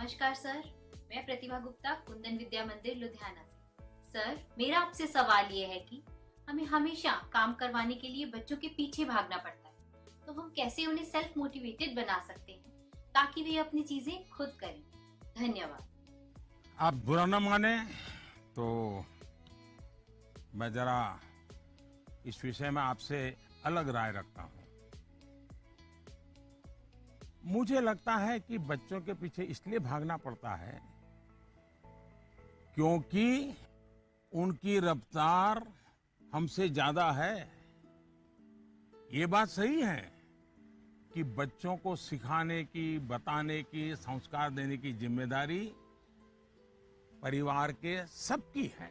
नमस्कार सर, मैं प्रतिभा गुप्ता कुंदन विद्या मंदिर लुधियाना से। सर, मेरा आपसे सवाल ये है कि हमें हमेशा काम करवाने के लिए बच्चों के पीछे भागना पड़ता है, तो हम कैसे उन्हें सेल्फ मोटिवेटेड बना सकते हैं ताकि वे अपनी चीजें खुद करें। धन्यवाद। आप बुरा न माने तो मैं जरा इस विषय में आपसे अलग राय रखता हूं। मुझे लगता है कि बच्चों के पीछे इसलिए भागना पड़ता है क्योंकि उनकी रफ्तार हमसे ज्यादा है। ये बात सही है कि बच्चों को सिखाने की, बताने की, संस्कार देने की जिम्मेदारी परिवार के सबकी है।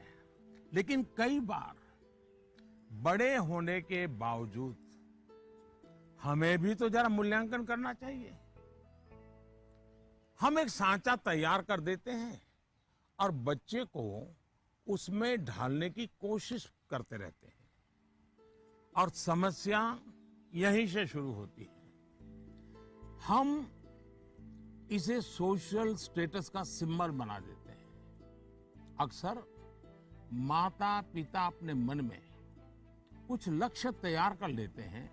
लेकिन कई बार बड़े होने के बावजूद हमें भी तो जरा मूल्यांकन करना चाहिए। हम एक सांचा तैयार कर देते हैं और बच्चे को उसमें ढालने की कोशिश करते रहते हैं और समस्या यहीं से शुरू होती है। हम इसे सोशल स्टेटस का सिंबल बना देते हैं। अक्सर माता पिता अपने मन में कुछ लक्ष्य तैयार कर लेते हैं,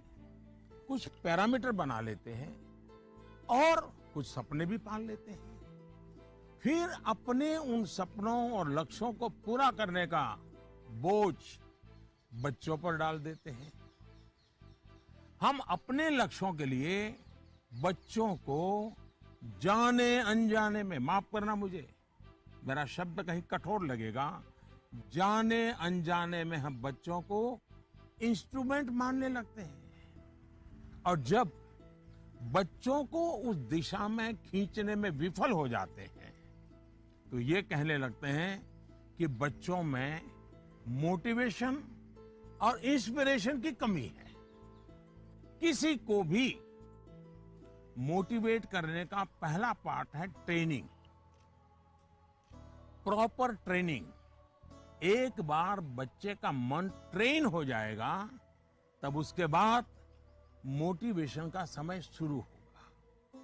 कुछ पैरामीटर बना लेते हैं और कुछ सपने भी पाल लेते हैं। फिर अपने उन सपनों और लक्ष्यों को पूरा करने का बोझ बच्चों पर डाल देते हैं। हम अपने लक्ष्यों के लिए बच्चों को जाने अनजाने में, माफ करना मुझे, मेरा शब्द कहीं कठोर लगेगा, जाने अनजाने में हम बच्चों को इंस्ट्रूमेंट मानने लगते हैं। और जब बच्चों को उस दिशा में खींचने में विफल हो जाते हैं तो ये कहने लगते हैं कि बच्चों में मोटिवेशन और इंस्पिरेशन की कमी है। किसी को भी मोटिवेट करने का पहला पार्ट है ट्रेनिंग, प्रॉपर ट्रेनिंग। एक बार बच्चे का मन ट्रेन हो जाएगा तब उसके बाद मोटिवेशन का समय शुरू होगा।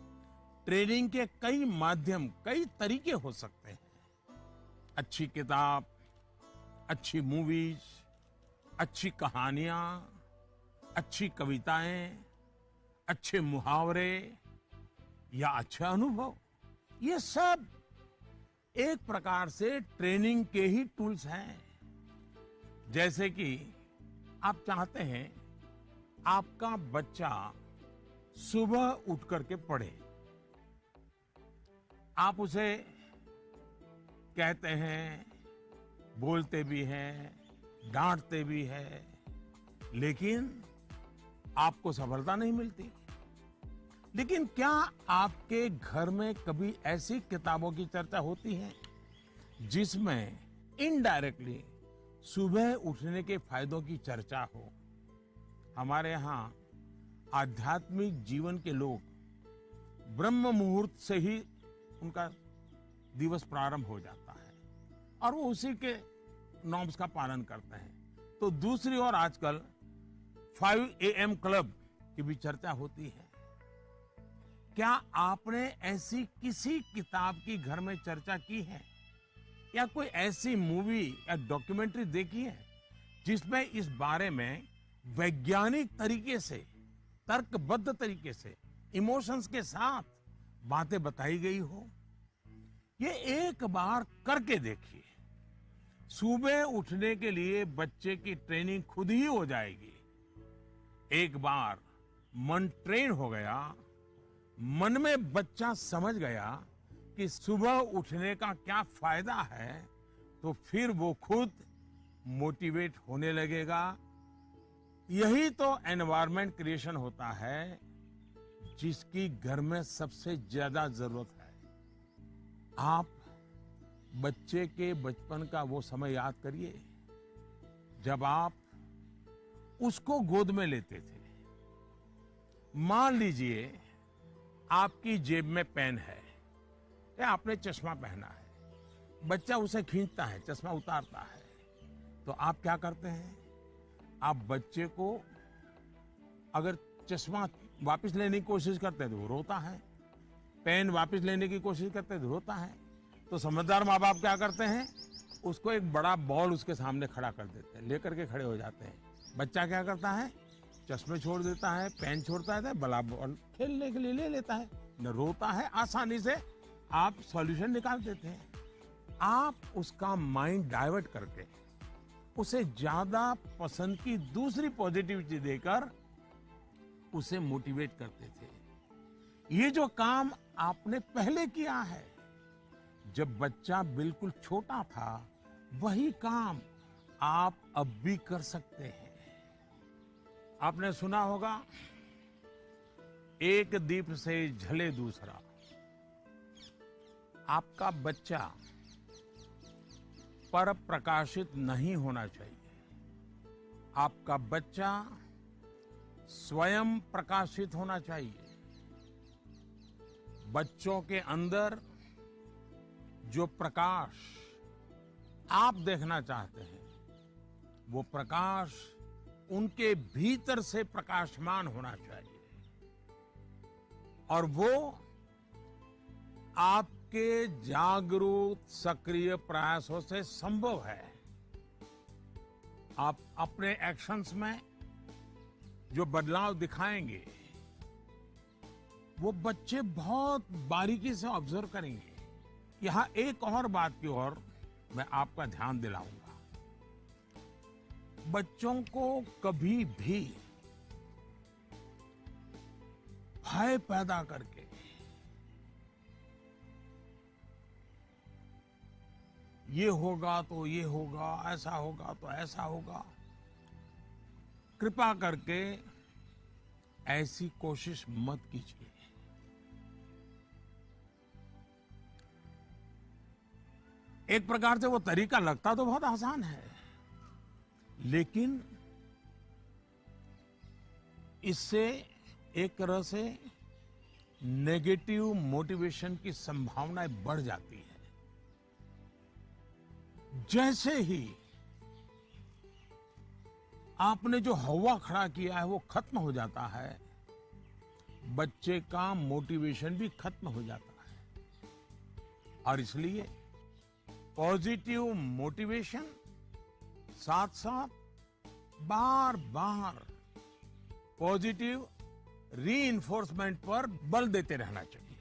ट्रेनिंग के कई माध्यम, कई तरीके हो सकते हैं। अच्छी किताब, अच्छी मूवीज, अच्छी कहानियां, अच्छी कविताएं, अच्छे मुहावरे या अच्छे अनुभव, ये सब एक प्रकार से ट्रेनिंग के ही टूल्स हैं। जैसे कि आप चाहते हैं आपका बच्चा सुबह उठ करके पढ़े। आप उसे कहते हैं, बोलते भी हैं, डांटते भी हैं, लेकिन आपको सफलता नहीं मिलती। लेकिन क्या आपके घर में कभी ऐसी किताबों की चर्चा होती है जिसमें इनडायरेक्टली सुबह उठने के फायदों की चर्चा हो? हमारे यहाँ आध्यात्मिक जीवन के लोग ब्रह्म मुहूर्त से ही उनका दिवस प्रारंभ हो जाता है और वो उसी के नॉर्म्स का पालन करते हैं। तो दूसरी ओर आजकल 5 AM क्लब की भी चर्चा होती है। क्या आपने ऐसी किसी किताब की घर में चर्चा की है या कोई ऐसी मूवी या डॉक्यूमेंट्री देखी है जिसमें इस बारे में वैज्ञानिक तरीके से, तर्कबद्ध तरीके से, इमोशंस के साथ बातें बताई गई हो? ये एक बार करके देखिए। सुबह उठने के लिए बच्चे की ट्रेनिंग खुद ही हो जाएगी। एक बार मन ट्रेन हो गया, मन में बच्चा समझ गया कि सुबह उठने का क्या फायदा है, तो फिर वो खुद मोटिवेट होने लगेगा। यही तो एनवायरनमेंट क्रिएशन होता है जिसकी घर में सबसे ज्यादा जरूरत है। आप बच्चे के बचपन का वो समय याद करिए जब आप उसको गोद में लेते थे। मान लीजिए आपकी जेब में पेन है या आपने चश्मा पहना है, बच्चा उसे खींचता है, चश्मा उतारता है, तो आप क्या करते हैं? आप बच्चे को अगर चश्मा वापस लेने की कोशिश करते हैं तो वो रोता है, पेन वापस लेने की कोशिश करते हैं, रोता है। तो समझदार माँ बाप क्या करते हैं, उसको एक बड़ा बॉल उसके सामने खड़ा कर देते हैं, लेकर के खड़े हो जाते हैं। बच्चा क्या करता है, चश्मे छोड़ देता है, पेन छोड़ता है, बड़ा बॉल खेलने के लिए ले लेता है, न रोता है। आसानी से आप सॉल्यूशन निकाल देते हैं। आप उसका माइंड डाइवर्ट करके उसे ज्यादा पसंद की दूसरी पॉजिटिविटी देकर उसे मोटिवेट करते थे। ये जो काम आपने पहले किया है, जब बच्चा बिल्कुल छोटा था, वही काम आप अब भी कर सकते हैं। आपने सुना होगा, एक दीप से जले दूसरा। आपका बच्चा पर प्रकाशित नहीं होना चाहिए। आपका बच्चा स्वयं प्रकाशित होना चाहिए। बच्चों के अंदर जो प्रकाश आप देखना चाहते हैं, वो प्रकाश उनके भीतर से प्रकाशमान होना चाहिए, और वो आपके जागरूक सक्रिय प्रयासों से संभव है। आप अपने एक्शंस में जो बदलाव दिखाएंगे, वो बच्चे बहुत बारीकी से ऑब्जर्व करेंगे। यहां एक और बात की ओर मैं आपका ध्यान दिलाऊंगा। बच्चों को कभी भी भय पैदा करके ये होगा तो ये होगा, ऐसा होगा तो ऐसा होगा, कृपा करके ऐसी कोशिश मत कीजिए। एक प्रकार से वो तरीका लगता तो बहुत आसान है, लेकिन इससे एक तरह से नेगेटिव मोटिवेशन की संभावनाएं बढ़ जाती है। जैसे ही आपने जो हवा खड़ा किया है वो खत्म हो जाता है, बच्चे का मोटिवेशन भी खत्म हो जाता है। और इसलिए पॉजिटिव मोटिवेशन साथ साथ बार बार पॉजिटिव रीइंफोर्समेंट पर बल देते रहना चाहिए।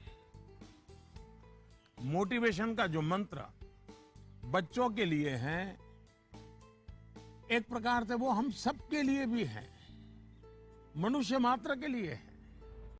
मोटिवेशन का जो मंत्र बच्चों के लिए है, एक प्रकार से वो हम सबके लिए भी है, मनुष्य मात्र के लिए है।